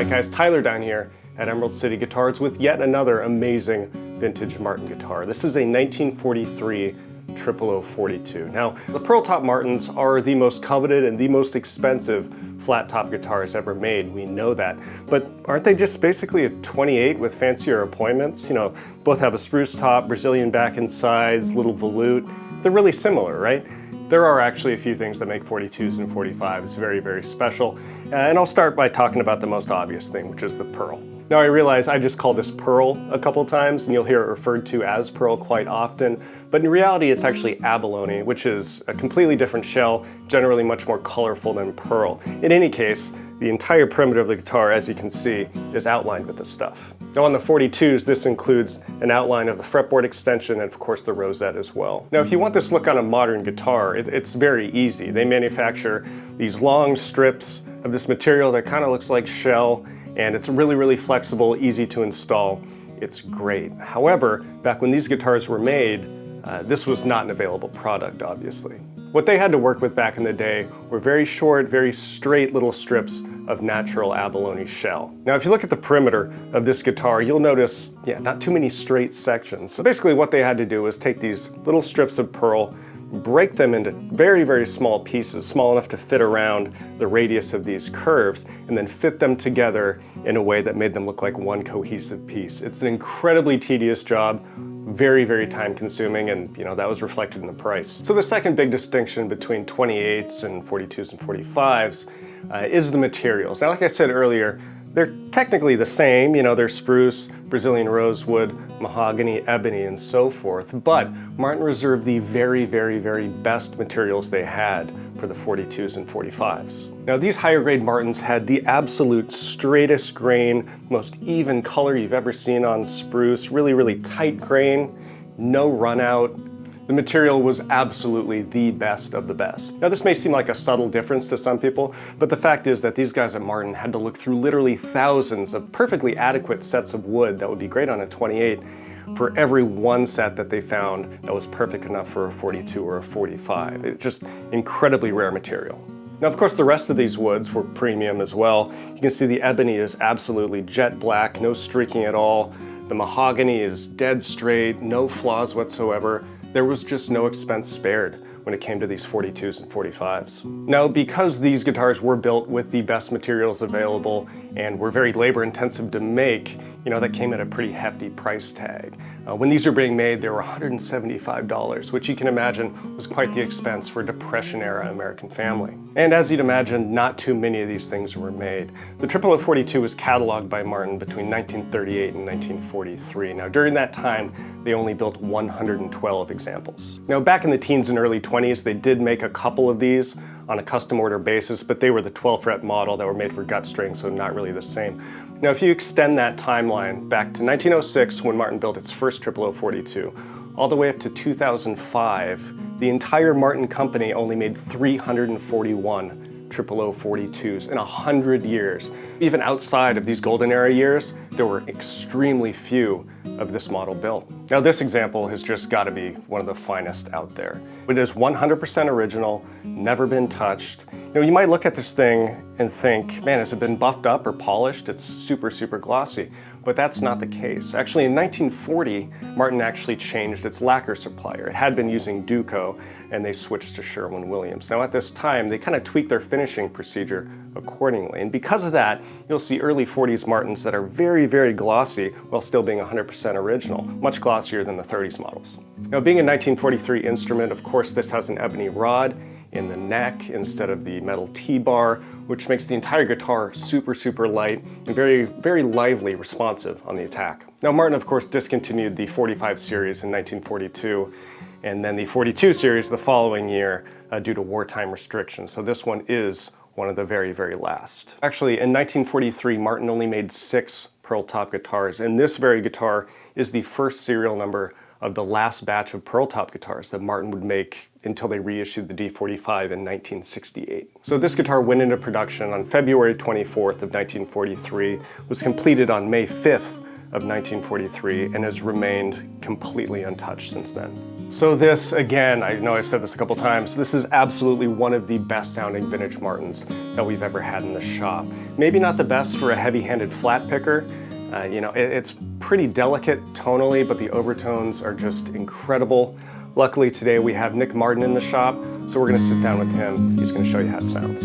Alright guys, Tyler down here at Emerald City Guitars with yet another amazing vintage Martin guitar. This is a 1943 00042. Now, the pearl top Martins are the most coveted and the most expensive flat top guitars ever made. We know that. But aren't they just basically a 28 with fancier appointments? You know, both have a spruce top, Brazilian back and sides, little volute. They're really similar, right? There are actually a few things that make 42s and 45s very, very special. And I'll start by talking about the most obvious thing, which is the pearl. Now I realize I just call this pearl a couple times, and you'll hear it referred to as pearl quite often, but in reality it's actually abalone, which is a completely different shell, generally much more colorful than pearl. In any case, the entire perimeter of the guitar, as you can see, is outlined with this stuff. Now on the 42s, this includes an outline of the fretboard extension and of course the rosette as well. Now if you want this look on a modern guitar, it's very easy. They manufacture these long strips of this material that kind of looks like shell, and it's really, really flexible, easy to install. It's great. However, back when these guitars were made, this was not an available product, obviously. What they had to work with back in the day were very short, very straight little strips of natural abalone shell. Now, if you look at the perimeter of this guitar, you'll notice, not too many straight sections. So basically what they had to do was take these little strips of pearl, break them into very, very small pieces, small enough to fit around the radius of these curves, and then fit them together in a way that made them look like one cohesive piece. It's an incredibly tedious job, very, very time consuming, and that was reflected in the price. So the second big distinction between 28s and 42s and 45s is the materials. Now, like I said earlier, they're technically the same, they're spruce, Brazilian rosewood, mahogany, ebony, and so forth, but Martin reserved the very, very, very best materials they had for the 42s and 45s. Now these higher grade Martins had the absolute straightest grain, most even color you've ever seen on spruce, really, really tight grain, no run out. The material was absolutely the best of the best. Now this may seem like a subtle difference to some people, but the fact is that these guys at Martin had to look through literally thousands of perfectly adequate sets of wood that would be great on a 28 for every one set that they found that was perfect enough for a 42 or a 45. It's just incredibly rare material. Now, of course, the rest of these woods were premium as well. You can see the ebony is absolutely jet black, no streaking at all. The mahogany is dead straight, no flaws whatsoever. There was just no expense spared when it came to these 42s and 45s. Now, because these guitars were built with the best materials available and were very labor intensive to make, that came at a pretty hefty price tag. When these were being made, they were $175, which you can imagine was quite the expense for a Depression-era American family. And as you'd imagine, not too many of these things were made. The 00042 was cataloged by Martin between 1938 and 1943. Now, during that time, they only built 112 examples. Now, back in the teens and early 20s, they did make a couple of these on a custom order basis, but they were the 12 fret model that were made for gut string, so not really the same. Now, if you extend that timeline back to 1906, when Martin built its first 00042, all the way up to 2005, the entire Martin company only made 341 00042s in 100 years. Even outside of these golden era years, there were extremely few of this model built. Now this example has just got to be one of the finest out there. It is 100% original, never been touched. You might look at this thing and think, man, has it been buffed up or polished? It's super, super glossy. But that's not the case. Actually, in 1940, Martin actually changed its lacquer supplier. It had been using Duco, and they switched to Sherwin-Williams. Now at this time, they kind of tweaked their finishing procedure accordingly. And because of that, you'll see early 40s Martins that are very, very glossy while still being 100% original, much glossier than the 30s models. Now, being a 1943 instrument, of course, this has an ebony rod in the neck instead of the metal T-bar, which makes the entire guitar super, super light and very, very lively, responsive on the attack. Now, Martin, of course, discontinued the 45 series in 1942, and then the 42 series the following year due to wartime restrictions. So this one is one of the very, very last. Actually, in 1943, Martin only made 6 pearl top guitars, and this very guitar is the first serial number of the last batch of pearl top guitars that Martin would make until they reissued the D45 in 1968. So this guitar went into production on February 24th of 1943, was completed on May 5th of 1943, and has remained completely untouched since then. So this, again, I know I've said this a couple times, this is absolutely one of the best sounding vintage Martins that we've ever had in the shop. Maybe not the best for a heavy-handed flat picker. It's pretty delicate tonally, but the overtones are just incredible. Luckily today we have Nick Martin in the shop, so we're gonna sit down with him. He's gonna show you how it sounds.